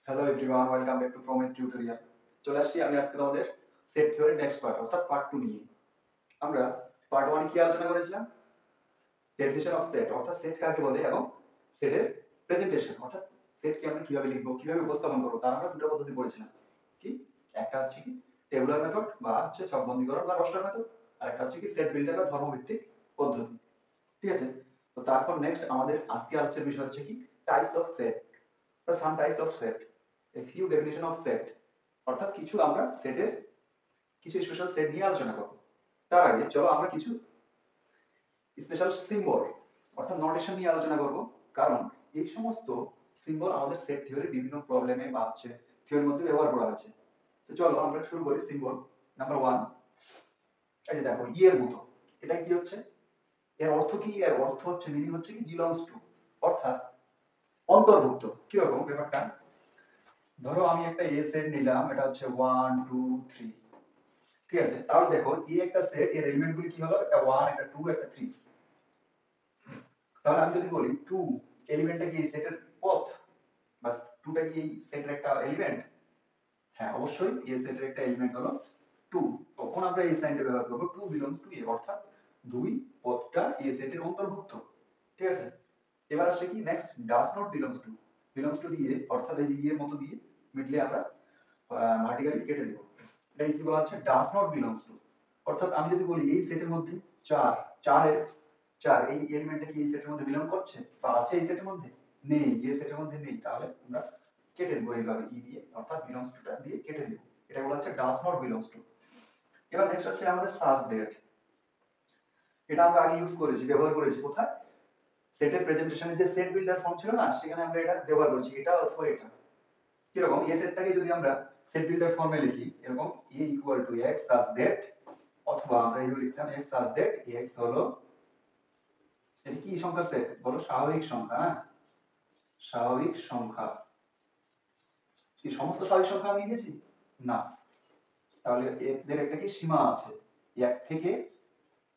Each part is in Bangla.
Hello everyone, welcome back to Prometh tutorial. চলে আসছি আমি আজকে তোমাদের সেট থিওরির নেক্সট পার্ট অর্থাৎ পার্ট 2 নিয়ে। আমরা পার্ট 1 কি আলোচনা করেছিলাম? ডেফিনিশন অফ সেট অর্থাৎ সেট কাকে বলে এবং সেটের প্রেজেন্টেশন অর্থাৎ সেটকে আমরা কিভাবে লিখবো, কিভাবে উপস্থাপন করবো তার আমরা দুটো পদ্ধতি পড়েছিলাম। কি? একটা হচ্ছে কি টেবুলার মেথড বা হচ্ছে ছকবন্দীকরণ বা রোস্টার মেথড, আর একটা হচ্ছে কি সেট বিল্ডার বা ধর্মভিত্তিক পদ্ধতি। ঠিক আছে? তো তারপর নেক্সট আমাদের আজকে আলোচনার বিষয় হচ্ছে কি টাইপস অফ সেট বা some types of set, a few definition of set অর্থাৎ কিছু আমরা সেটের কিছু স্পেশাল সেট নিয়ে আলোচনা করব। তার আগে চলো আমরা কিছু স্পেশাল সিম্বল অর্থাৎ নোটেশন নিয়ে আলোচনা করব, কারণ এই সমস্ত সিম্বল আমাদের সেট থিওরির বিভিন্ন প্রবলেমে বা হচ্ছে থিওরির মধ্যে ব্যবহার করা আছে। তো চলো আমরা শুরু করি। সিম্বল নাম্বার 1, এই যে দেখো ই এর মতো, এটা কি হচ্ছে? এর অর্থ কি? এর অর্থ হচ্ছে মিনিং হচ্ছে কি বিলংস টু অর্থাৎ অন্তর্ভুক্ত। কি রকম ব্যাপারটা? ধরো আমি একটা এ সেট নিলাম, এটা হচ্ছে 1 2 3। ঠিক আছে, তাহলে দেখো এই একটা সেট, এর এলিমেন্ট গুলি কি হলো? একটা 1 একটা 2 একটা 3। তাহলে আমি যদি বলি 2 এলিমেন্টটা কি এই সেটের পথ, বাস 2টা কি এই সেটের একটা এলিমেন্ট? হ্যাঁ অবশ্যই এই সেটের একটা এলিমেন্ট হলো 2। তখন আমরা এই সাইনটা ব্যবহার করব 2 বিলংস টু এ অর্থাৎ দুই পদটা এই সেটের অন্তর্ভুক্ত। ঠিক আছে, এবার আসছে কি next does not belongs to দিয়ে অর্থাৎ এই যে এর মতো দিয়ে মিডলে আমরা ভার্টিক্যালি কেটে দেব। এটাই কি বলা হচ্ছে ডাজ নট বিলংস টু। অর্থাৎ আমি যদি বলি এই সেটের মধ্যে 4 4 এর 4 এই এলিমেন্টটা কি এই সেটের মধ্যে বিলং করছে বা আছে এই সেটের মধ্যে? নেই, এই সেটের মধ্যে নেই, তাহলে আমরা কেটে দেব এইভাবে ই দিয়ে অর্থাৎ বিলংস টুটা দিয়ে কেটে দেব। এটা বলা হচ্ছে ডাজ নট বিলংস টু। এবার নেক্সট আছে আমাদের সাজ দ্যাট। এটা আমরা আগে ইউজ করেছি, ব্যবহার করেছি কোথায়? সেটের প্রেজেন্টেশনে যে সেট বিল্ডার ফর্ম ছিল না, সেখানে আমরা এটা ব্যবহার করেছি, এটা অথবা এটা। কিরকম? এই সেটটাকে যদি আমরা সেট বিল্ডার ফর্মে লিখি এরকম a equal to x such that, অথবা আমরা এইভাবে লিখতাম x সাজ দ্যাট x হলো, এটা কি সংখ্যার সেট বলো? স্বাভাবিক সংখ্যা না? স্বাভাবিক সংখ্যা। কি সমস্ত স্বাভাবিক সংখ্যা আমি লিখেছি? না। তাহলে এদের একটা কি সীমা আছে, 1 থেকে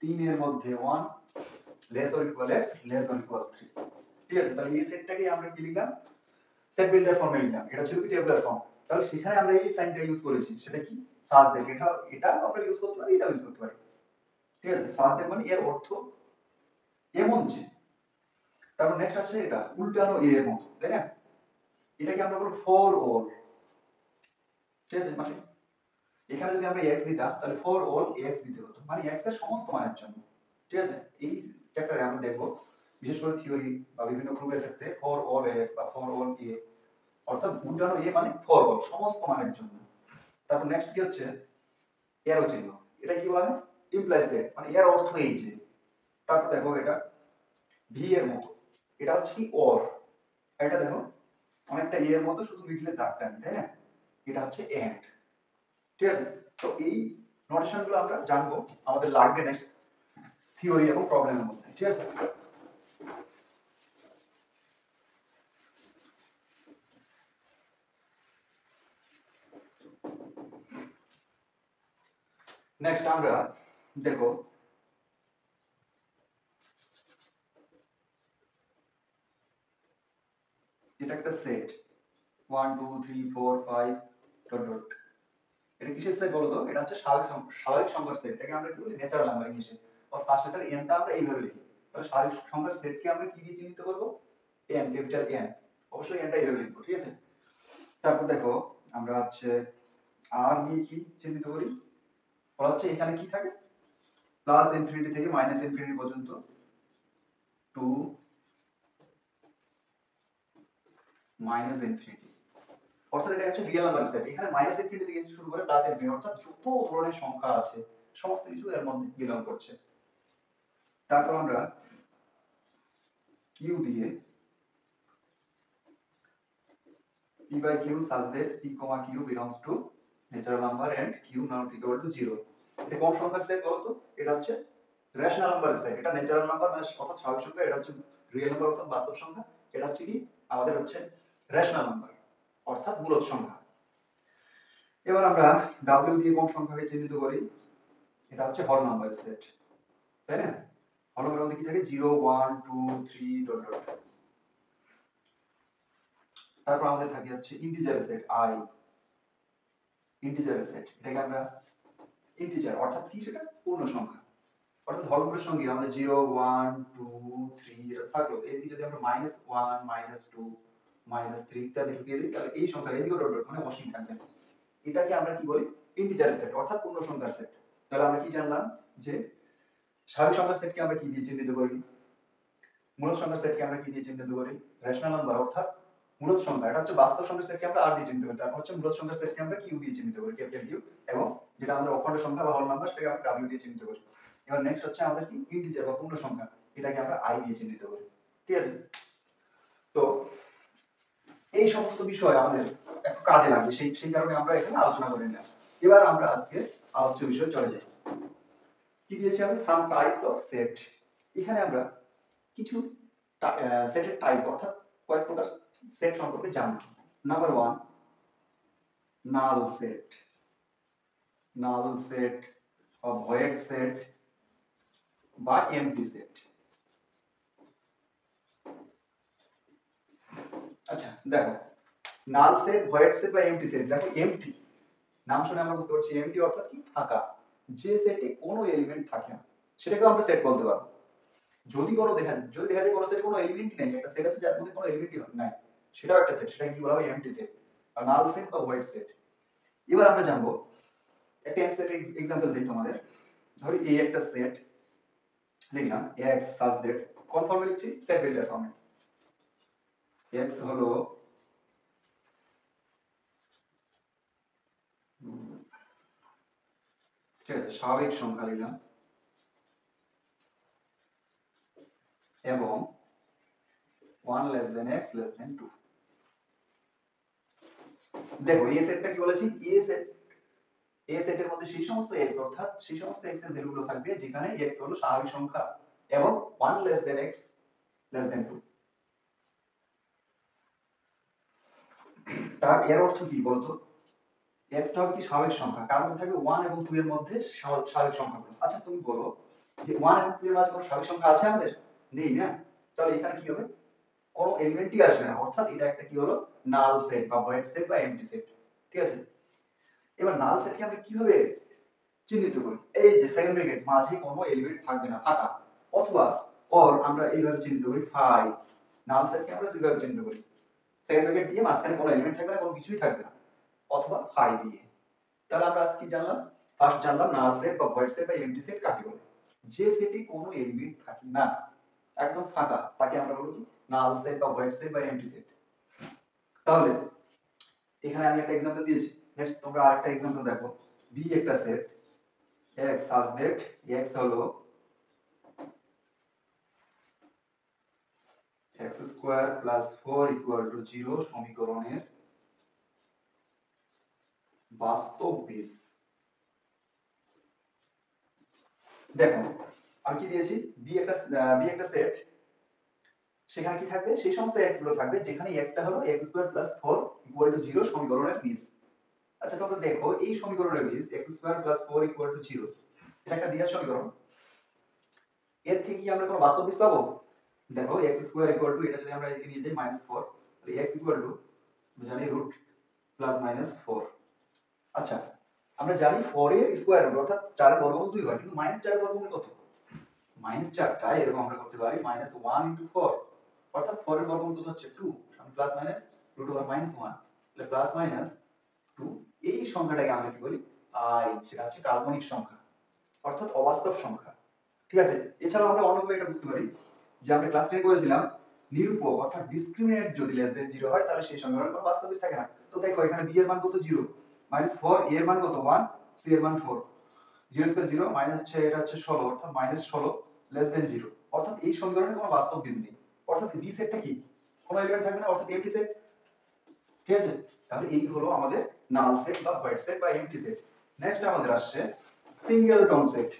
3 এর মধ্যে 1 less or equal x less or equal 3। ঠিক আছে, তাহলে এই সেটটাকে আমরা কি লিখলাম? সেট বিল্ডার ফর্মে লিখলাম। এটা ছিল কি টেবুলার ফর্ম। তাহলে সেখানে আমরা এই সাইনটা ইউজ করেছি, সেটা কি সাজ দ্যাট। এটা আমরা ইউজ করতে পারি, এটা ইউজ করতে পারি। ঠিক আছে, সাজ দ্যাট মানে এর অর্থ এমন যে। তারপর নেক্সট আসছে এটা উল্টানো এ এর মতো, তাই না? এটাকে আমরা বলবো ফর অল। ঠিক আছে, মানে এখানে যদি আমরা x দিতাম তাহলে ফর অল x দিতে হতো, মানে x এর সমস্ত মানের জন্য। ঠিক আছে, এই চ্যাপ্টারে আমরা দেখব বিশেষ করে থিওরি বা বিভিন্ন প্রুফের ক্ষেত্রে ফর অল x বা ফর অল a অর্থাৎ উল্টানো এ মানে ফর অল সমস্ত মানের জন্য। তারপর নেক্সট কি হচ্ছে এরো চিহ্ন। এটা কি বলে? ইমপ্লাইজ দ্যাট, মানে এর অর্থ এই যে। তারপর দেখো এটা ভি এর মতো, এটা হচ্ছে কি অর। এটা দেখো অনেকটা এ এর মতো, শুধু মিডলে দাগটা নেই, তাই না? এটা হচ্ছে এন্ড। ঠিক আছে, তো এই নোটেশন গুলো আমরা জানবো, আমাদের লাগবে নেক্সট থিওরি এবং প্রবলেমের মধ্যে। ঠিক আছে, নেক্সট আমরা দেখো এটা একটা সেট 1 2 3 4 5 ডট ডট। এটা কিসের সেট বলতো? এটা হচ্ছে স্বাভাবিক সংখ্যার সেট। এটাকে আমরা কি বলি? ন্যাচারাল নাম্বার ইংলিশে। আর ফার্স্ট লেটার এন টা আমরা এইভাবে লিখি। তাহলে স্বাভাবিক সংখ্যার সেটকে আমরা কি দিয়ে চিহ্নিত করব? N, capital N. অবশ্যই এনটা এইভাবে লিখবো। ঠিক আছে, তারপর দেখো আমরা হচ্ছে আর দিয়ে কি চিহ্নিত করি? বলা হচ্ছে এখানে কি থাকে? প্লাস ইনফিনিটি থেকে মাইনাস ইনফিনিটি পর্যন্ত 2 মাইনাস ইনফিনিটি, অর্থাৎ এটা হচ্ছে রিয়েল নাম্বার সেট। এখানে মাইনাস ইনফিনিটি থেকে শুরু করে প্লাস ইনফিনিটি অর্থাৎ যত ধরনের সংখ্যা আছে সমস্ত কিছু এর মধ্যে বিলং করছে। তারপর আমরা কিউ দিয়ে p by q such that p comma q belongs to natural number and q not equal to 0। এটা কোন সংখ্যার সেট বলতো? এটা হচ্ছে রেশনাল নাম্বার সেট। এটা ন্যাচারাল নাম্বার মানে অর্থাৎ স্বাভাবিক সংখ্যা, এটা হচ্ছে রিয়েল নাম্বার অর্থাৎ বাস্তব সংখ্যা, এটা হচ্ছে কি আমাদের হচ্ছে রেশনাল নাম্বার অর্থাৎ মূলদ সংখ্যা। এবার আমরা w দিয়ে কোন সংখ্যাকে চিহ্নিত করি? এটা হচ্ছে হল নাম্বার সেট, তাই না? হল নাম্বারের মধ্যে কি থাকে? 0 1 2 3 ডট ডট। তারপর আমাদের থাকে হচ্ছে integer said I, integer set এটাকে আমরা ইন্টিজার অর্থাৎ কি সেটা পূর্ণ সংখ্যা, অর্থাৎ হরগুলোর সঙ্গে আমাদের 0 1 2 3 এটা থাকলো, এদিকে যদি আমরা -1 -2 -3 ইত্যাদি ঢুকিয়ে দিই তাহলে এই সংখ্যার এদিকে ডট ডট মানে অসীম থাকবে। এটাকে আমরা কি বলি ইন্টিজার সেট অর্থাৎ পূর্ণ সংখ্যার সেট। তাহলে আমরা কি জানলাম যে স্বাভাবিক সংখ্যার সেটকে আমরা কি দিয়ে চিহ্নিত করি, মূলদ সংখ্যার সেটকে আমরা কি দিয়ে চিহ্নিত করি রেশনাল নাম্বার অর্থাৎ মূলদ সংখ্যা, এটা হচ্ছে বাস্তব সংখ্যার সেটকে আমরা আর দিয়ে চিহ্নিত করি, তারপর হচ্ছে মূলদ সংখ্যার সেটকে আমরা কিউ দিয়ে চিহ্নিত করি ক্যাপিটাল কিউ, এবং যেটা আমাদের অখণ্ড সংখ্যা বা হোল নাম্বার সেটাকে আমরা ডাব্লিউ দিয়ে চিহ্নিত করি। এবার নেক্সট হচ্ছে আমাদের কি ইন্টিজার বা পূর্ণ সংখ্যা, এটাকে আমরা আই দিয়ে চিহ্নিত করি। ঠিক আছে, তো এই সমস্ত বিষয় আমাদের একটু কাজে লাগবে, সেই কারণে আমরা এখানে আলোচনা করে নিলাম। এবার আমরা আজকে আলোচ্য বিষয়ে চলে যাই। কি দিয়েছি আমি সাম টাইপস অফ সেট, এখানে আমরা কিছু সেটের টাইপ অর্থাৎ কয়েক প্রকার সেট সম্পর্কে জানব। Number 1 null set, null set বা ভয়েড সেট বা এমটি সেট। আচ্ছা দেখো নাল সেট, ভয়েড সেট বা এমটি সেট, দেখো এমটি নাম শুনে আমরা বুঝতে পারছি এমটি অর্থাৎ কি ফাঁকা, যে সেটে কোনো এলিমেন্ট থাকে না সেটাকে আমরা সেট বলতে পারবো। যদি দেখা যায় কোনো সেটে কোনো এলিমেন্টই নেই, একটা সেট আছে যার মধ্যে কোনো এলিমেন্টই নাই, সেটাও একটা সেট, সেটাকে কি বলা হয় এমটি সেট আর নাল সেট বা ভয়েড সেট। এবার আমরা জানবো একটা এমটি সেটের एग्जांपल দেই তোমাদের। ধরি এই একটা সেট লিখলাম x such that কোন ফর্মে লিখছি সেট বিল্ডার ফর্মে, x হলো ঠিক আছে স্বাভাবিক সংখ্যা লিখলাম এবং 1 less than x less than 2। দেখো এই সেটটা কি বলেছি এ সেটের মধ্যে সেই সমস্ত x অর্থাৎ সেই সমস্ত x এর ভ্যালুগুলো থাকবে যেখানে x হলো স্বাভাবিক সংখ্যা এবং 1 less than x less than 2। তার এর অর্থ কি বলতো x টা হবে কি স্বাভাবিক সংখ্যা, কার মধ্যে থাকবে 1 এবং 2 এর মধ্যে স্বাভাবিক সংখ্যাগুলো। আচ্ছা তুমি বলো যে 1 এবং 2 এর মাঝে কোনো স্বাভাবিক সংখ্যা আছে আমাদের, নেই না, তাহলে এখানে কি হবে কোনো এলিমেন্টই আসবে না, অর্থাৎ এটা একটা কি হলো নাল সেট বা ভয়েড সেট বা এমটি সেট। ঠিক আছে, এবার নাল সেটকে আমরা কিভাবে চিহ্নিত করি, এই যে সেকেন্ড ব্র্যাকেট মাঝে কোনো এলিমেন্ট থাকবে না ফাঁকা, অথবা অর আমরা এইভাবে চিহ্নিত করি ফাই, নাল সেটকে আমরা দুইভাবে চিহ্নিত করি, সেকেন্ড ব্র্যাকেট দিয়ে মাঝখানে কোনো এলিমেন্ট থাকবে না কোনো কিছুই থাকবে না, অথবা ফাই দিয়ে। তাহলে আমরা আজকে কি জানলাম, ফার্স্ট জানলাম নাল সেট বা ভয়েড সেট বা এমটি সেট কাকে বলে, যে সেটে কোনো এলিমেন্ট থাকে না একদম ফাঁকা তাকে আমরা বলি কি নাল সেট বা ভয়েড সেট বা এমটি সেট। তাহলে এখানে আমি একটা एग्जांपल দিয়েছি, নেক্সট তোমরা আরেকটা एग्जांपल দেখো, বি একটা set x such that x হলো x square plus 4 equal to 0 সমীকরণের বাস্তব বীজ। দেখো আমি কি দিয়েছি বি একটা সেট, সেখানে কি থাকবে সেই সমস্ত x গুলো থাকবে যেখানে x টা হলো x square plus 4 equal to 0 সমীকরণের বীজ। আচ্ছা তোমরা দেখো এই সমীকরণের বীজ x square plus 4 equal to 0 এটা একটা দ্বিঘাত সমীকরণ, এর থেকে কি আমরা কোনো বাস্তব বীজ পাবো? দেখো x স্কয়ার ইকুয়াল টু এটা যদি আমরা এদিকে নিয়ে যাই -4 তাহলে x ইকুয়াল টু আমরা জানি রুট প্লাস -4। আচ্ছা আমরা জানি 4 এর স্কয়ার রুট অর্থাৎ 4 এর বর্গমূল 2 হয়, কিন্তু -4 এর বর্গমূল কত? -4 টা এরকম আমরা করতে পারি -1 ইনটু 4 অর্থাৎ 4 এর বর্গমূল কত হচ্ছে 2, সামনে প্লাস মাইনাস রুট ওভার -1 তাহলে প্লাস মাইনাস 2। এই সংখ্যাটাকে আমরা কি বলি i, সেটা হচ্ছে কাল্পনিক সংখ্যা অর্থাৎ অবাস্তব সংখ্যা। ঠিক আছে, এছাড়াও আমরা অন্যভাবে এটা বুঝতে পারি যে আমরা ক্লাস 10 করেছিলাম নিরূপক অর্থাৎ ডিসক্রিমিনেট যদি লেস দেন 0 হয় তাহলে সেই সমীকরণের কোনো বাস্তব বীজ থাকে না। তো দেখো এখানে b এর মান কত 0, -4, a এর মান কত 1, c এর মান 4, 0 স্কয়ার 0 মাইনাস হচ্ছে এটা হচ্ছে 16 অর্থাৎ -16 লেস দেন 0, অর্থাৎ এই সমীকরণের কোনো বাস্তব বীজ নেই, অর্থাৎ বি সেটটা কি কোনো এলিমেন্ট থাকবে না অর্থাৎ এমটি সেট। ঠিক আছে, তাহলে এই হলো আমাদের নাল সেট বা ভয়েড সেট বা এমটি সেট। নেক্সট আমাদের আসছে singleton set.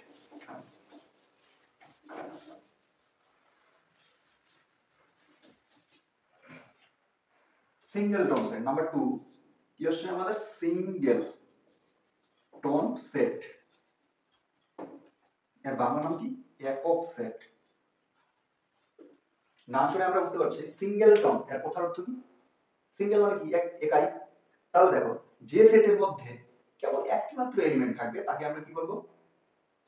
Singleton set number 2 কি আসছে আমাদের সিঙ্গেল টোন সেট, এর বাংলা নাম কি একক সেট। নাম শুনে আমরা বুঝতে পারছি সিঙ্গেল টোন এর কথার অর্থ কি সিঙ্গেল মানে কি একাই। তাহলে দেখো যে সেটের মধ্যে কেবল একটি মাত্র এলিমেন্ট থাকবে তাকে আমরা কি বলবো,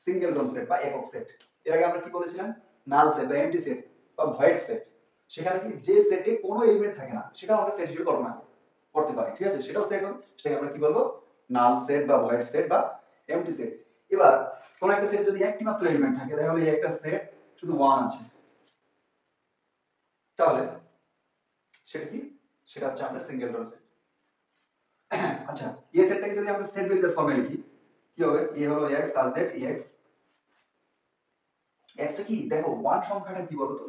সিঙ্গেলটন সেট বা একক সেট। এর আগে আমরা কি বলেছিলাম, নাল সেট বা এমটি সেট বা ভয়েড সেট। সেখানে কি যে সেটে কোনো এলিমেন্ট থাকে না সেটাও আমরা সেট হিসেবে কল্পনা করতে পারি, ঠিক আছে, সেটাও সেট হবে, সেটাকে আমরা কি বলবো, নাল সেট বা ভয়েড সেট বা এমটি সেট। এবার কোন একটা সেটে যদি একটি মাত্র এলিমেন্ট থাকে তাহলে এই একটা সেট শুধু ওয়ান আছে, তাহলে সেটা কি, সেটা হচ্ছে আমাদের সিঙ্গেলটন সেট। আচ্ছা, এই সেটটাকে যদি আমরা সেট বিল্ডার ফর্মে লিখি কি হবে, এ হলো x such that x, x টা কি দেখো ওয়ান সংখ্যাটা কি বলতো,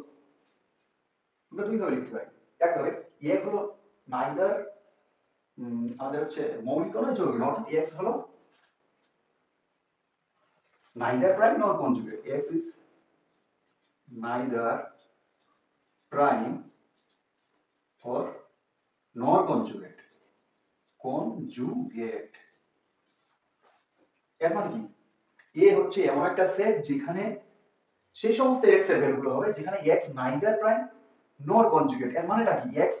আমরা দুই ভাবে লিখতে পারি। এক ভাবে এ হলো নাইদার, আমাদের হচ্ছে মৌলিক নয় যৌগিক নয়, অর্থাৎ x হলো neither prime nor conjugate, x is neither prime or nor conjugate, conjugate এর মানে কি, এ হচ্ছে এমন একটা সেট যেখানে সেই সমস্ত x এর ভ্যালুগুলো হবে যেখানে x neither prime nor conjugate। এর মানেটা কি, x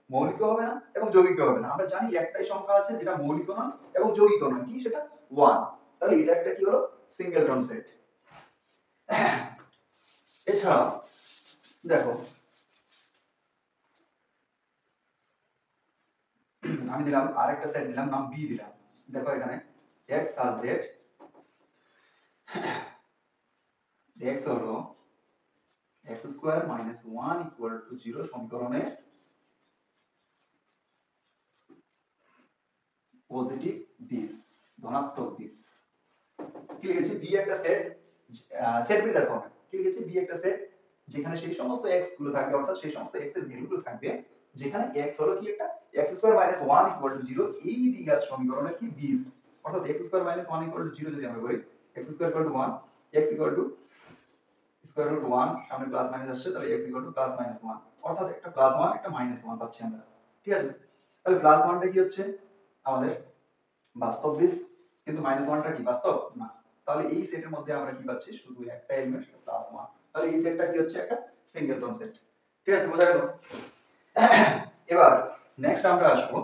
মৌলিক হবে না এবং যৌগিক হবে না। আমরা জানি একটাই সংখ্যা আছে যেটা মৌলিক নয় এবং যৌগিক নয়, কি সেটা 1। তাহলে এটা একটা কি হলো, সিঙ্গেলটন সেট। এছাড়া দেখো আমি দিলাম আরেকটা সেট দিলাম, নাম বি দিলাম। দেখো এখানে x such that x হলো x square minus 1 equal to 0 সমীকরণে পজিটিভ বিস, ধনাত্মক বিস। কি লিখেছি, বি একটা সেট, সেট বিল্ডার ফর্মে কি লিখেছি, বি একটা সেট যেখানে সেই সমস্ত x গুলো থাকবে, অর্থাৎ সেই সমস্ত x এর ভ্যালুগুলো থাকবে যেখানে x হলো কি একটা x square minus 1 equal to 0 এই দ্বিঘাত সমীকরণের কি বিস। অর্থাৎ x square minus 1 equal to 0 যদি আমরা বলি, x square equal to 1, x equal to square root 1, সামনে প্লাস মাইনাস আসছে, তাহলে x equal to plus minus 1, অর্থাৎ একটা প্লাস 1 একটা মাইনাস 1 পাচ্ছি আমরা, ঠিক আছে। তাহলে প্লাস 1টা কি হচ্ছে আমাদের বাস্তব বিস, কিন্তু মাইনাস 1টা কি বাস্তব না। তাহলে এই সেটের মধ্যে আমরা কি পাচ্ছি, শুধু একটা এলিমেন্ট প্লাস 1। তাহলে এই সেটটা কি হচ্ছে, একটা সিঙ্গেলটন সেট, ঠিক আছে, বোঝা গেল। এবার নেক্সট আমরা আসবো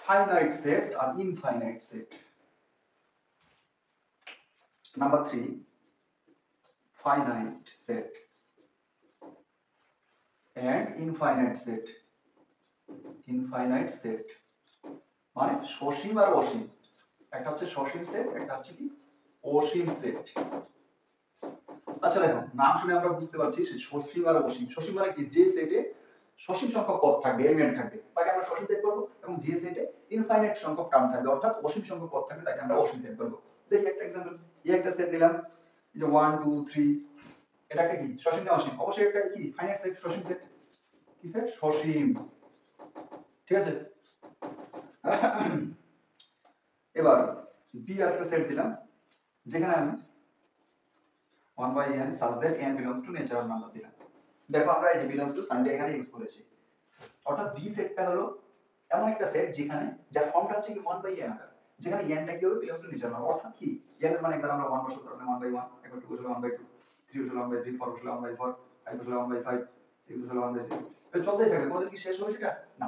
ফাইনাইট সেট আর infinite set. Number 3, finite set and infinite set. Infinite set মানে সসীম আর অসীম, একটা হচ্ছে সসীম সেট, একটা হচ্ছে কি অসীম সেট। আচ্ছা দেখো নাম শুনে আমরা বুঝতে পারছি সসীম আর অসীম। সসীম মানে কি, যে সেটে সসীম সংখ্যক পদ থাকবে, এলিমেন্ট থাকবে, তাকে আমরা সসীম সেট করব, এবং যে সেটে ইনফাইনাইট সংখ্যক টার্ম থাকবে অর্থাৎ অসীম সংখ্যক পদ থাকবে তাকে আমরা অসীম সেট করব। দেখি একটা एग्जांपल, এই একটা সেট নিলাম, এই যে 1 2 3, এটা একটা কি সসীম না অসীম, অবশ্যই একটা কি ফাইনাইট সেট, সসীম সেট, কি সেট, সসীম, ঠিক আছে। এবার বি আর একটা সেট দিলাম যেখানে আমি 1 by n such that n belongs to natural number দিলাম। দেখো আমরা এই যে belongs to সাইনটা এখানে ইউজ করেছি, অর্থাৎ বি সেটটা হলো এমন একটা সেট যেখানে যার ফর্মটা হচ্ছে কি 1 by n আকার, যেখানে n টা কি হবে, belongs to natural number, অর্থাৎ কি n এর মানে একবার আমরা 1 বসাতে পারলে 1 by 1, একবার 2 বসালে 1 by 2, 3 বসালে 1 by 3, 4 বসালে 1 by 4, 5 বসালে 1 by 5, 6 বসালে 1 by 6, এটা চলতেই থাকবে, কোনদিন কি শেষ হবে সেটা না।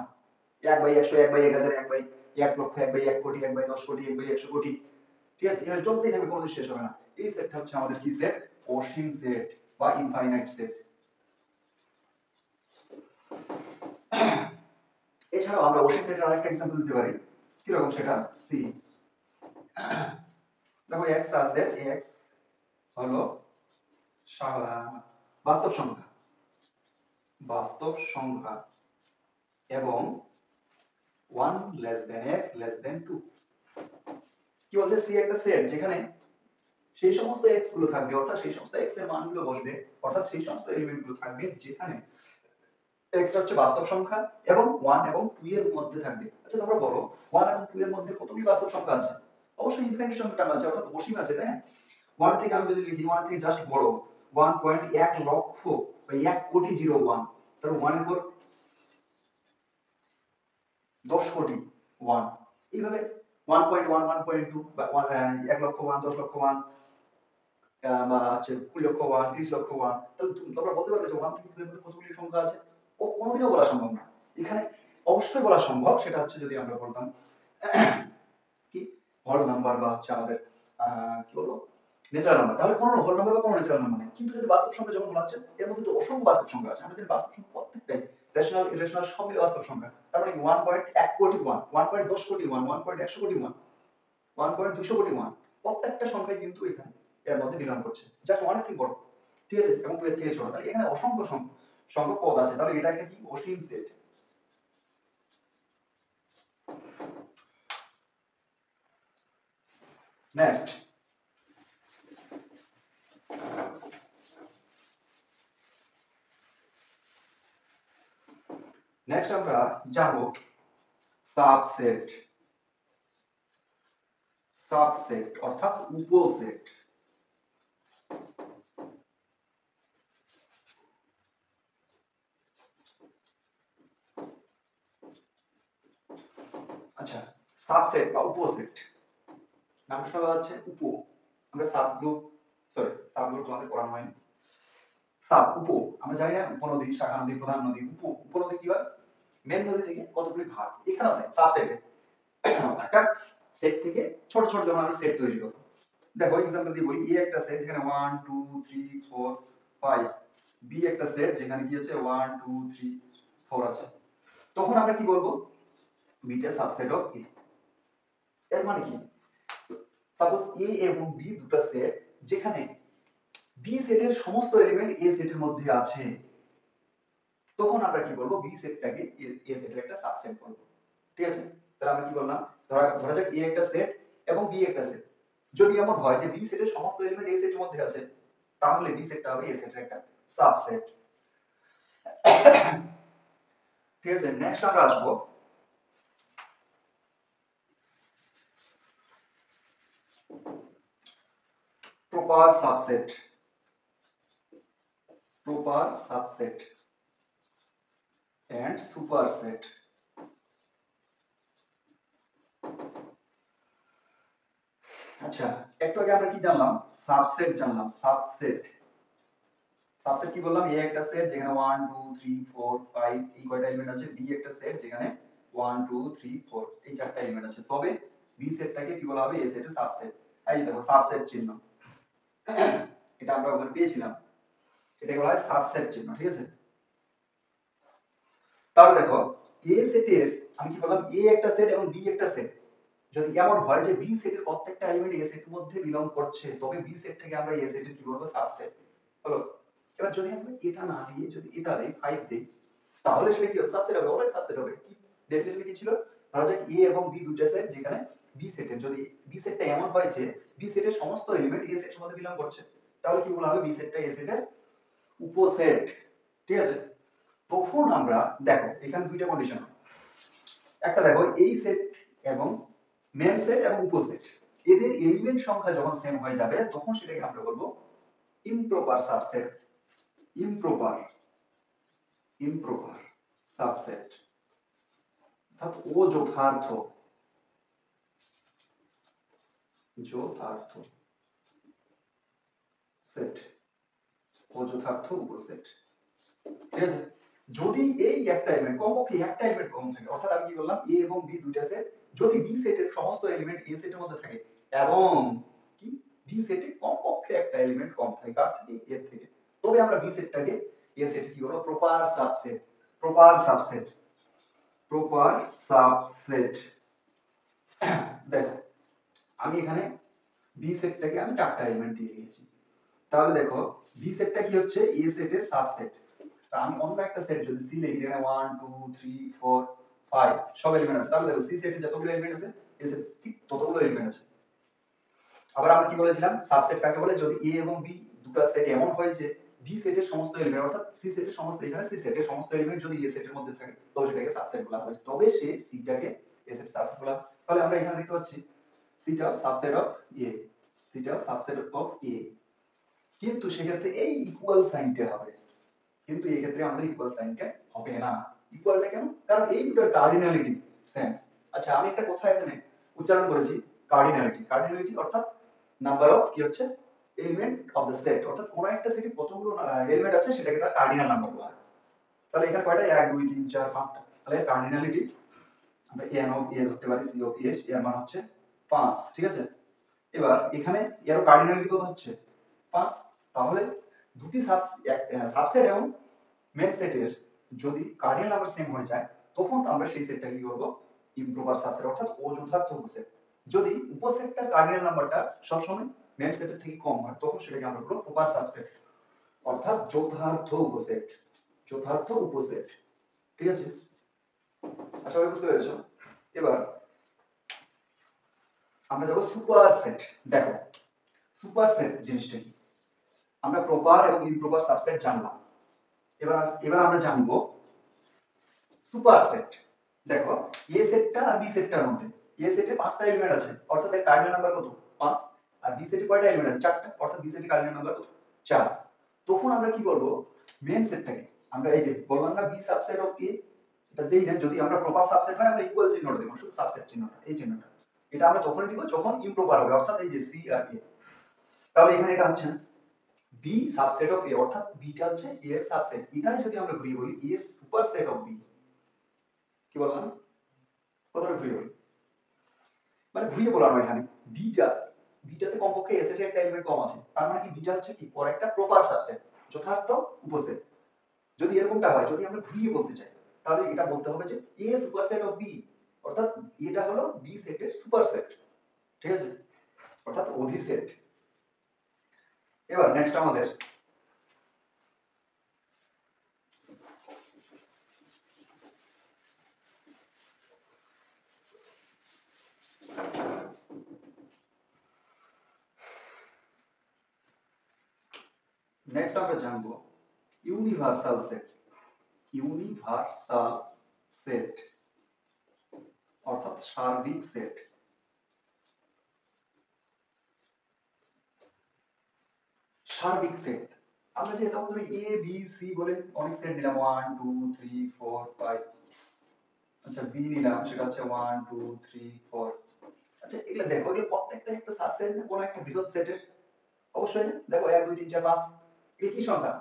1 by 100, 1 by 1000, 1 by 1 লক্ষ, 1 by 1 কোটি, 1 by 10 কোটি, 1 by 100 কোটি, ঠিক আছে, এটা চলতেই থাকবে, কোনদিন শেষ হবে না। এই সেটটা হচ্ছে আমাদের কি সেট, অসীম সেট বা ইনফাইনাইট সেট। এছাড়াও আমরা অসীম সেটের আরেকটা एग्जांपल দিতে পারি, কি রকম সেটা, সি দেখো x such that x হলো বাস্তব সংখ্যা, বাস্তব সংখ্যা এবং 1 less than x less than 2। কি বলছে, সি একটা সেট যেখানে সেই সমস্ত x গুলো থাকবে, অর্থাৎ সেই সমস্ত x এর মানগুলো বসবে, অর্থাৎ সেই সমস্ত এলিমেন্ট গুলো থাকবে যেখানে x টা হচ্ছে বাস্তব সংখ্যা এবং 1 এবং 2 এর মধ্যে থাকবে। আচ্ছা তোমরা বলো 1 এবং 2 এর মধ্যে কতগুলি বাস্তব সংখ্যা আছে, অবশ্যই ইনফিনিট সংখ্যা আছে, অর্থাৎ অসীম আছে, তাই না। 1 থেকে আমি যদি লিখি 1 থেকে জাস্ট বড় 1.1 লক্ষ বা 1 কোটি 01, তাহলে 1 এর পর 10 কোটি 1, এইভাবে 1.1 1.2 বা 1 লক্ষ 1 10 লক্ষ 1 বা হচ্ছে 20 লক্ষ 1 30 লক্ষ 1। তাহলে তোমরা বলতে পারবে যে 1 থেকে 2 এর মধ্যে কতগুলি সংখ্যা আছে, ও কোনোদিনও বলা সম্ভব না। এখানে অবশ্যই বলা সম্ভব, সেটা হচ্ছে যদি আমরা বলতাম কি হোল নাম্বার বা হচ্ছে আমাদের কি বলবো ন্যাচারাল নাম্বার, তাহলে কোনো হোল নাম্বার বা কোনো ন্যাচারাল নাম্বার নেই। কিন্তু যদি বাস্তব সংখ্যা যখন বলা হচ্ছে, এর মধ্যে তো অসংখ্য বাস্তব সংখ্যা আছে। আমরা জানি বাস্তব সংখ্যা প্রত্যেকটাই রেশনাল ইরেশনাল সব মিলে বাস্তব সংখ্যা। তার মানে 1.1 কোটি 1, 1.10 কোটি 1, 1.100 কোটি 1, 1.200 কোটি 1, প্রত্যেকটা সংখ্যাই কিন্তু এখানে এর মধ্যে বিলং করছে, জাস্ট 1 এর থেকে বড়, ঠিক আছে, এবং 2 এর থেকে ছোট। তাহলে এখানে অসংখ্য সংখ্যক পদ আছে, তাহলে এটা একটা কি অসীম সেট। নেক্সট আমরা জানবো সাবসেট। সাবসেট অর্থাৎ উপসেট। আচ্ছা, সাবসেট বা উপসেট নামটা শোনা যাচ্ছে উপ, আমরা sub group, sorry sub group তোমাদের পড়ানো হয়নি। সাব উপ, আমরা জানি না উপনদী, শাখা নদী, প্রধান নদী। উপনদী কি হয়, মেন নদী থেকে কতগুলি ভাগ, এখানেও হয় সাবসেটে একটা সেট থেকে ছোট ছোট যখন আমি সেট তৈরি করব। দেখো एग्जांपल দিয়ে বলি, এ একটা সেট যেখানে 1 2 3 4 5, বি একটা সেট যেখানে কি আছে 1 2 3 4 আছে, তখন আমরা কি বলবো, বিটা সাবসেট অফ এ। এর মানে কি, সাপোজ এ এবং বি দুটো সেট, যেখানে বি সেটের সমস্ত এলিমেন্ট এ সেটের মধ্যে আছে, তখন আমরা কি বলবো, বি সেটটাকে এ সেটের একটা সাবসেট বলবো। ঠিক আছে, তাহলে আমরা কি বললাম, ধরা যাক এ একটা সেট এবং বি একটা সেট, যদি এমন হয় যে বি সেটের সমস্ত এলিমেন্ট এ সেটের মধ্যে আছে, তাহলে বি সেটটা হবে এ সেটের একটা সাবসেট। ঠিক আছে, নেক্সট আমরা আসবো proper subset. Proper subset and superset. আচ্ছা, একটু আগে আমরা কি জানলাম, সাবসেট জানলাম। সাবসেট সাবসেট কি বললাম, এ একটা সেট যেখানে 1 2 3 4 5 এই কয়টা এলিমেন্ট আছে, বি একটা সেট যেখানে 1 2 3 4 এই চারটা এলিমেন্ট আছে, তবে বি সেটটাকে কি বলা হবে, এ সেটের সাবসেট। এই দেখো সাবসেট চিহ্ন, এটা আমরা ওখানে পেয়েছিলাম, এটা বলা হয় সাবসেট চিহ্ন। ঠিক আছে, তাহলে দেখো এ সেটের, আমি কি বললাম, এ একটা সেট এবং বি একটা সেট, যদি এমন হয় যে বি সেটের প্রত্যেকটা এলিমেন্ট এ সেটের মধ্যে বিলং করছে, তবে বি সেট থেকে আমরা এ সেটের কি বলবো, সাবসেট। হলো, এবার যদি আমরা এটা না দিয়ে যদি এটা দেই 5 দেই, তাহলে সেটা কি হবে, সাবসেট হবে, অলওয়েজ সাবসেট হবে। কি ডেফিনেশন কি ছিল, ধরা যাক এ এবং বি দুটো সেট, যেখানে বি সেটের যদি বি সেটটা এমন হয় যে বি সেটের সমস্ত এলিমেন্ট এ সেটের মধ্যে বিলং করছে, তাহলে কি বলা হবে, বি সেটটা এ সেটের উপসেট। ঠিক আছে, তখন আমরা দেখো এখানে দুইটা কন্ডিশন, একটা দেখো এই সেট এবং মেন সেট এবং উপসেট, এদের এলিমেন্ট সংখ্যা যখন সেম হয়ে যাবে, তখন সেটাকে আমরা বলবো improper subset. Improper improper subset অর্থাৎ অযথার্থ, যথার্থ সেট, অযথার্থ উপসেট। ঠিক আছে, যদি এই একটা এলিমেন্ট কমপক্ষে একটা এলিমেন্ট কম থাকে, অর্থাৎ আমি কি বললাম, এ এবং বি দুইটা সেট, যদি বি সেটের সমস্ত এলিমেন্ট এ সেটের মধ্যে থাকে এবং কি বি সেটে কমপক্ষে একটা এলিমেন্ট কম থাকে, কার থেকে, এর থেকে, তবে আমরা বি সেটটাকে এ সেটে কি বলবো, proper subset. Proper subset, proper subset. দেখো আমি এখানে বি সেটটাকে আমি চারটা এলিমেন্ট দিয়ে দিয়েছি, তাহলে দেখো বি সেটটা কি হচ্ছে, এ সেটের সাবসেট। আমি অন্য একটা সেট যদি সি লিখি, যেখানে 1 2 3 4 5 সব এলিমেন্ট আছে, তাহলে দেখো সি সেটে যতগুলো এলিমেন্ট আছে, এ সেট ঠিক ততগুলো এলিমেন্ট আছে। আবার আমরা কি বলেছিলাম, সাবসেট কাকে বলে, যদি এ এবং বি দুটো সেট এমন হয় যে বি সেটের সমস্ত এলিমেন্ট, অর্থাৎ সি সেটের সমস্ত, এখানে সি সেটের সমস্ত এলিমেন্ট যদি এ সেটের মধ্যে থাকে, তবে সেটাকে সাবসেট বলা হবে, তবে সে সিটাকে এ সেটের সাবসেট বলা হবে। তাহলে আমরা এখানে দেখতে পাচ্ছি সিটা সাবসেট অফ এ, সিটা সাবসেট অফ এ, কিন্তু সেক্ষেত্রে এই ইকুয়াল সাইনটা হবে, কিন্তু এই ক্ষেত্রে আমাদের ইকুয়াল সাইনটা হবে না। ইকুয়ালটা কেন, কারণ এই দুটোর কার্ডিনালিটি সেম। আচ্ছা, আমি একটা কথা এখানে উচ্চারণ করেছি, কার্ডিনালিটি। কার্ডিনালিটি অর্থাৎ নাম্বার অফ কি হচ্ছে, এলিমেন্ট অফ দ্য সেট, অর্থাৎ কোন একটা সেটে কতগুলো এলিমেন্ট আছে সেটাকে তার কার্ডিনাল নাম্বার বলা হয়। তাহলে এখানে কয়টা 1 2 3 4 5টা, তাহলে কার্ডিনালিটি আমরা n অফ a ধরতে পারি, c অফ a এর মান হচ্ছে 5, ঠিক আছে। এবার এখানে এর কার্ডিনালিটি কত হচ্ছে 5, তাহলে দুটি সাবসেট এবং মেন সেটের যদি কার্ডিনাল নাম্বার সেম হয়ে যায় তখন আমরা সেই সেটটা কি করব, ইমপ্রপার সাবসেট অর্থাৎ অযথার্থ উপসেট। যদি উপসেটটার কার্ডিনাল নাম্বারটা সবসময় মেন সেটের থেকে কম হয় তখন সেটাকে আমরা বলবো প্রপার সাবসেট অর্থাৎ যথার্থ উপসেট, যথার্থ উপসেট, ঠিক আছে। আশা করি বুঝতে পেরেছো। এবার আমরা যাব সুপার সেট। দেখো সুপার সেট জিনিসটা কি, আমরা প্রপার এবং ইমপ্রপার সাবসেট জানলাম, এবার এবার আমরা জানবো সুপার সেট। দেখো এ সেটটা আর বি সেটটার মধ্যে এ সেটে 5টা এলিমেন্ট আছে অর্থাৎ এর কার্ডিনাল নাম্বার কত 5, আর বি সেটে কয়টা এলিমেন্ট আছে 4টা অর্থাৎ বি সেটে কার্ডিনাল নাম্বার কত 4। তখন আমরা কি বলবো মেন সেটটাকে, আমরা এই যে বললাম না বি সাবসেট অফ এ, এটা দেই না, যদি আমরা প্রপার সাবসেট হয় আমরা ইকুয়াল চিহ্নটা দেব, শুধু সাবসেট চিহ্নটা, এই চিহ্নটা এটা আমরা তখনই দিব যখন ইমপ্রপার হবে অর্থাৎ এই যে সি আর এ। তাহলে এখানে এটা হচ্ছে না বি সাবসেট অফ এ অর্থাৎ বিটা হচ্ছে এ এর সাবসেট, এটাই যদি আমরা ঘুরিয়ে বলি এ সুপার সেট অফ বি, কি বললাম কতটা ঘুরিয়ে বলি, মানে ঘুরিয়ে বলা নয় এখানে বিটা, বিটাতে কমপক্ষে এস এর একটা এলিমেন্ট কম আছে, তার মানে কি বিটা হচ্ছে কি পর একটা প্রপার সাবসেট যথার্থ উপসেট। যদি এরকমটা হয়, যদি আমরা ঘুরিয়ে বলতে চাই তাহলে এটা বলতে হবে যে এ সুপারসেট অফ বি অর্থাৎ এটা হলো বি সেটের সুপারসেট, ঠিক আছে, অর্থাৎ অধিসেট। এবার নেক্সট আমাদের আমরা জানবো ইউনিভার্সাল সেট। ইউনিভার্সাল সেট অর্থাৎ সার্বিক সেট। সার্বিক সেট আমরা যে তখন ধরি এ বি সি বলে অনেক সেট নিলাম 1 2 3 4 5, আচ্ছা বি নিলাম সেটা হচ্ছে 1 2 3 4, আচ্ছা এগুলো দেখো এগুলো প্রত্যেকটা একটা সাবসেট না কোন একটা বৃহৎ সেটের, অবশ্যই না, দেখো 1 2 3 4 5 এই কি সংখ্যা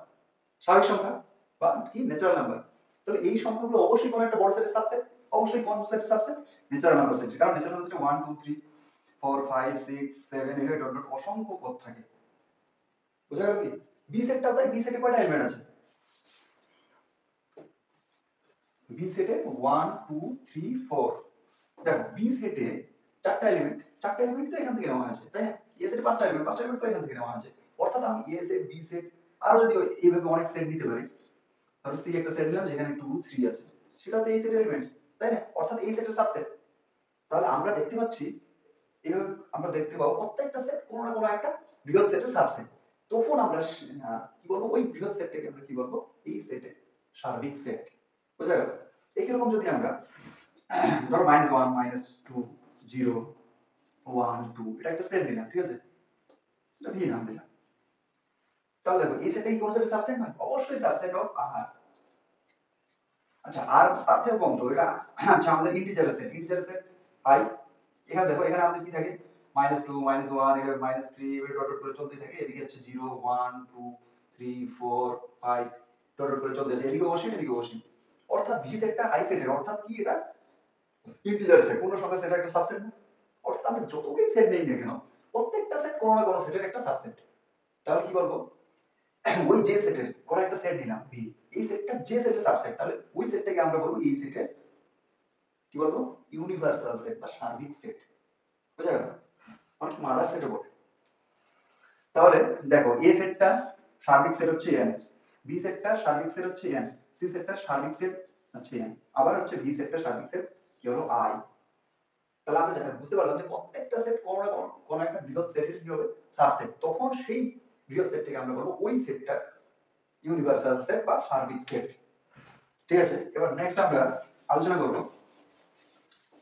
স্বাভাবিক সংখ্যা বা কি ন্যাচারাল নাম্বার, তাহলে এই সংখ্যাগুলো অবশ্যই কোন একটা বড় সেটের সাবসেট, অবশ্যই কোন সেটের সাবসেট ন্যাচারাল নাম্বার সেট, কারণ ন্যাচারাল নাম্বার সেটে 1 2 3 4 5 6 7 8 ডট ডট অসংখ্য পদ থাকে, বুঝা গেল কি। বি সেটটাও তাই, বি সেটে কয়টা এলিমেন্ট আছে, বি সেটে 1 2 3 4, দেখো বি সেটে 4টা এলিমেন্ট, 4টা এলিমেন্ট তো এখান থেকে নেওয়া আছে তাই না, এ সেটে 5টা এলিমেন্ট, 5টা এলিমেন্ট তো এখান থেকে নেওয়া আছে, অর্থাৎ আমি এ সেট বি সেট আরো যদি এইভাবে অনেক সেট নিতে পারি, ধরো সি একটা সেট নিলাম যেখানে 2 3 আছে, সেটা তো এই সেটের এলিমেন্ট তাই না, অর্থাৎ এই সেটের সাবসেট। তাহলে আমরা দেখতে পাচ্ছি এইভাবে আমরা দেখতে পাবো প্রত্যেকটা সেট কোনো না কোনো একটা বৃহৎ সেটের সাবসেট, তখন আমরা কি বলবো ওই বৃহৎ সেটটাকে আমরা কি বলবো এই সেটে সার্বিক সেট, বুঝা গেল। এইরকম যদি আমরা ধরো -1 -2 0 1 2 এটা একটা সেট দিলাম, ঠিক আছে, এটা ভি নাম দিলাম, তাহলে দেখো এই সেটটা কি কোন সেটের সাবসেট নয়, অবশ্যই সাবসেট অফ আর। আচ্ছা আর তার থেকেও কম তো এটা, আচ্ছা আমাদের integer set, integer said I, এখানে দেখো এখানে আমাদের কি থাকে -2 -1 এভাবে -3 এভাবে ডট ডট করে চলতে থাকে, এদিকে হচ্ছে 0 1 2 3 4 5 ডট ডট করে চলতে আছে, এদিকে অবশ্যই এদিকে অবশ্যই, অর্থাৎ ভি সেটটা আই সেটের, অর্থাৎ কি এটা ইন্টিজার সেট পূর্ণ সংখ্যা সেটের একটা সাবসেট, অর্থাৎ আমরা যতগুলো সেট নেই না কেন প্রত্যেকটা সেট কোনো না কোনো সেটের একটা সাবসেট। তাহলে কি বলবো ওই যে সেটের কোন একটা সেট নিলাম ভি, এই সেটটা যে সেটের সাবসেট, তাহলে ওই সেটটাকে আমরা বলবো এই সেটের কি বলবো ইউনিভার্সাল সেট বা সার্বিক সেট, বুঝা গেল, অনেক মাদার সেটও বলে। তাহলে দেখো এ সেটটা সার্বিক সেট হচ্ছে n, বি সেটটা সার্বিক সেট হচ্ছে n, সি সেটটা সার্বিক সেট হচ্ছে n, আবার হচ্ছে ভি সেটটা সার্বিক সেট কি হলো i। তাহলে আমরা বুঝতে পারলাম যে প্রত্যেকটা সেট কোনো না কোনো একটা বৃহৎ সেটের কি হবে সাবসেট, তখন সেই বৃহৎ সেটটাকে আমরা বলবো ওই সেটটা ইউনিভার্সাল সেট বা সার্বিক সেট, ঠিক আছে। এবার নেক্সট আমরা আলোচনা করব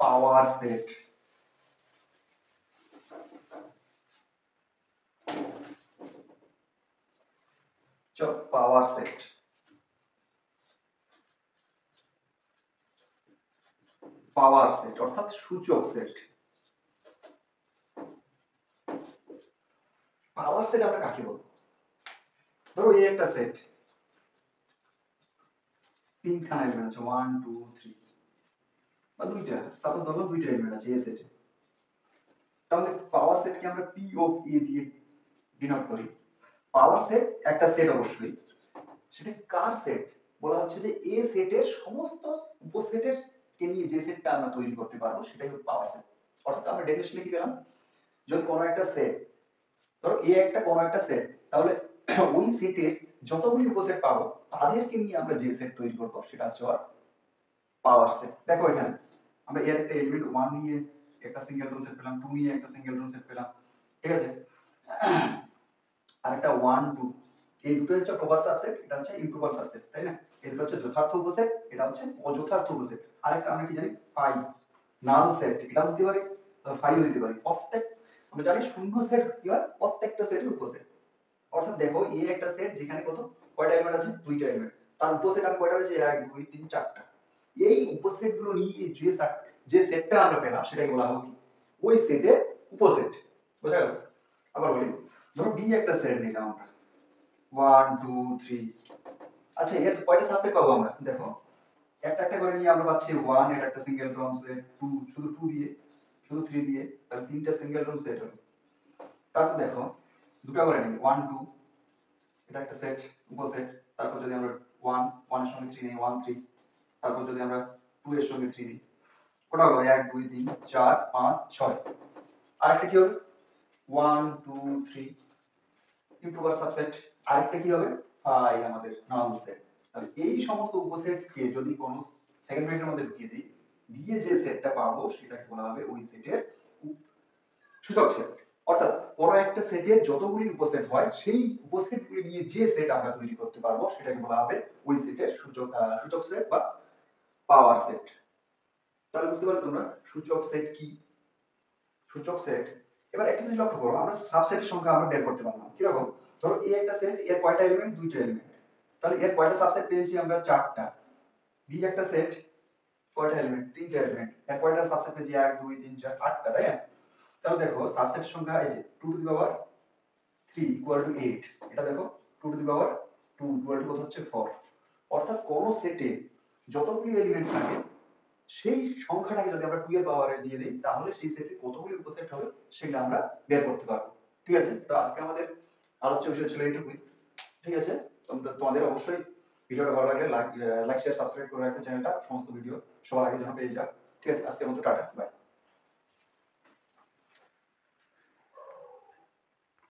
পাওয়ার সেট। চলো পাওয়ার সেট, পাওয়ার সেট অর্থাৎ সূচক সেট। পাওয়ার সেট আমরা কাকে বলবো, ধরো এই একটা সেট, তিনখানা এলিমেন্ট আছে 1 2 3 বা দুইটা, সাপোজ ধরলাম দুইটা এলিমেন্ট আছে এ সেটে, তাহলে পাওয়ার সেটকে আমরা পি অফ এ দিয়ে ডিনোট করি। পাওয়ার সেট একটা সেট অবশ্যই, সেটা কার সেট? বলা হচ্ছে যে এ সেটের সমস্ত উপসেটের কে নিয়ে যে সেটটা আমরা তৈরি করতে পারবো সেটাই হচ্ছে পাওয়ার সেট। অর্থাৎ আমরা ডেফিনেশনে কি পেলাম, যদি কোনো একটা সেট, ধরো এ একটা কোনো একটা সেট, তাহলে ওই সেটের যতগুলি উপসেট পাবো তাদেরকে নিয়ে আমরা যে সেট তৈরি করবো সেটা হচ্ছে পাওয়ার সেট। দেখো এখানে আমরা এর একটা এলিমেন্ট 1 নিয়ে একটা সিঙ্গেল রো সেট পেলাম, 2 নিয়ে একটা সিঙ্গেল রো সেট পেলাম, ঠিক আছে, আর একটা 1 2, এই দুটো হচ্ছে প্রপার সাবসেট, এটা হচ্ছে ইমপ্রপার সাবসেট, তাই না? এই দুটো হচ্ছে যথার্থ উপসেট, এটা হচ্ছে অযথার্থ উপসেট। আরেকটা আমরা কি জানি, পাই নাল সেট, এটা দিতে পারি, ফাইও দিতে পারি। প্রত্যেক আমরা জানি শূন্য সেট কি হয়, প্রত্যেকটা সেটের উপসেট। অর্থাৎ দেখো এ একটা সেট যেখানে কত কয়টা এলিমেন্ট আছে, দুইটা এলিমেন্ট, তার উপসেট আমি কয়টা হয়েছে 1 2 3 4টা। এই উপসেট গুলো নিয়ে যে সেটটা আমরা পেলাম সেটাই বলা হবে কি, ওই সেটের উপসেট। বুঝা গেল? আবার বলি, ধরো বি একটা সেট নিলাম আমরা 1 2 3, আচ্ছা এর কয়টা সাবসেট পাবো আমরা? দেখো একটা একটা করে নিয়ে আমরা পাচ্ছি 1, এটা একটা সিঙ্গেল রো সেট, 2 শুধু 2 দিয়ে, শুধু 3 দিয়ে, তাহলে তিনটা সিঙ্গেল রো সেট হবে। তারপর দেখো দুটো করে নিই 1 2, এটা একটা সেট উপসেট। তারপর যদি আমরা 1 1 এর সঙ্গে 3 নিই 1 3, তারপর যদি আমরা 2 এর সঙ্গে 3 নিই, ওটা হলো 1 2 3 4 5 6। আরেকটা কি হবে 1 2 3 ইমপ্রপার সাবসেট। আরেকটা কি হবে 5 আমাদের নাল সেট। তাহলে এই সমস্ত উপসেটকে যদি কোনো সেকেন্ড ব্র্যাকেটের মধ্যে ঢুকিয়ে দিই, দিয়ে যে সেটটা পাবো সেটাকে বলা হবে ওই সেটের সূচক সেট। অর্থাৎ কোন একটা সেটের যতগুলি উপসেট হয় সেই উপসেটগুলি নিয়ে যে সেট আমরা তৈরি করতে পারবো সেটাকে বলা হবে ওই সেটের সূচক সেট বা পাওয়ার সেট। তাহলে বুঝতে পারলে তোমরা সূচক সেট কি? সূচক সেট, এবার একটা জিনিস লক্ষ্য করো, আমরা সাবসেটের সংখ্যা আমরা বের করতে পারলাম কিরকম, ধরো এ একটা সেট, এর কয়টা এলিমেন্ট, দুইটা এলিমেন্ট, তাহলে এর কয়টা সাবসেট পেয়েছি আমরা, চারটা। বি একটা সেট, কয়টা এলিমেন্ট, তিনটা এলিমেন্ট, এর কয়টা সাবসেট পেয়েছি, 1 2 3 4 8টা, তাই না? তাহলে দেখো সাবসেটের সংখ্যা এই যে 2 to the power 3 equal to 8, এটা দেখো 2 to the power 2 equal to কত হচ্ছে 4। অর্থাৎ কোন সেটে যতগুলি এলিমেন্ট থাকে সেই সংখ্যাটাকে যদি আমরা 2 এর পাওয়ারে দিয়ে দিই তাহলে সেই সেটে কতগুলি উপসেট হবে সেটা আমরা বের করতে পারবো। ঠিক আছে, তো আজকে আমাদের আলোচ্য বিষয় ছিল এইটুকুই। ঠিক আছে, তোমাদের অবশ্যই ভিডিওটা ভালো লাগলে লাইক শেয়ার সাবস্ক্রাইব করে রাখবে চ্যানেলটা, সমস্ত ভিডিও সবার আগে যেন পেয়ে যাও। ঠিক আছে, আজকের মতো টাটা, বাই।